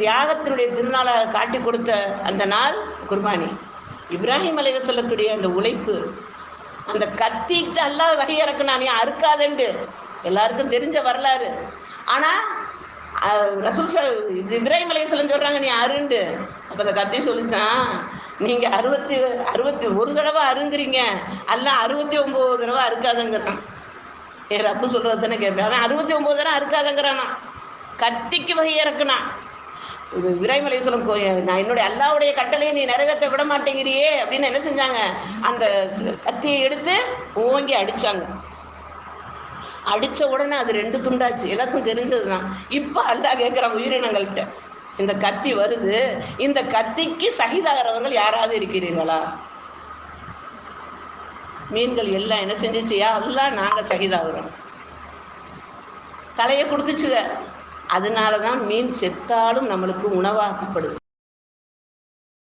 தியாகத்தினுடைய திருநாளாக காட்டி கொடுத்த அந்த நாள் குர்பானி. இப்ராஹிம் அலைஹிஸ்ஸலாத்துடைய அந்த உழைப்பு, அந்த கத்திக்கு அல்லாஹ் வகை இறக்குனா, நீ அறுக்காதண்டு எல்லாருக்கும் தெரிஞ்ச வரலாறு. ஆனால் இப்ராஹிம் அலைஹிஸ்ஸலாம் சொல்கிறாங்க நீ அருண்டு. அப்போ அந்த கத்தி சொல்லிச்சான், நீங்கள் 61 தடவை அருங்குறீங்க, எல்லாம் 69 தடவை அறுக்காதங்கிறான். ரப்பு சொல்கிறது தானே கேட்பேன். அவன் 69 தடவை அறுக்காதங்கிறானா, கத்திக்கு வகை இறக்குனா. இப்ராஹிம் அலைஹிஸ்ஸலாம் நான் என்னுடைய அல்லாஹ்வுடைய கட்டளையை நீ நிறைவேற்ற விட மாட்டேங்கிறியே அப்படின்னு என்ன செஞ்சாங்க, அந்த கத்தியை எடுத்து ஓங்கி அடித்தாங்க. அடித்த உடனே அது 2 துண்டாச்சு. எல்லாத்துக்கும் தெரிஞ்சது தான். இப்போ அல்லாஹ் கேட்குறான் உயிரினங்கள்கிட்ட, இந்த கத்தி வருது, இந்த கத்திக்கு ஷஹீதாகிறவர்கள் யாராவது இருக்கிறீர்களா? மீன்கள் எல்லாம் என்ன செஞ்சிச்சியா, எல்லாம் நாங்கள் ஷஹீதாகிறோம், தலையை கொடுத்துச்சுங்க. அதனால தான் மீன் செத்தாலும் நம்மளுக்கு உணவாக்கப்படுது.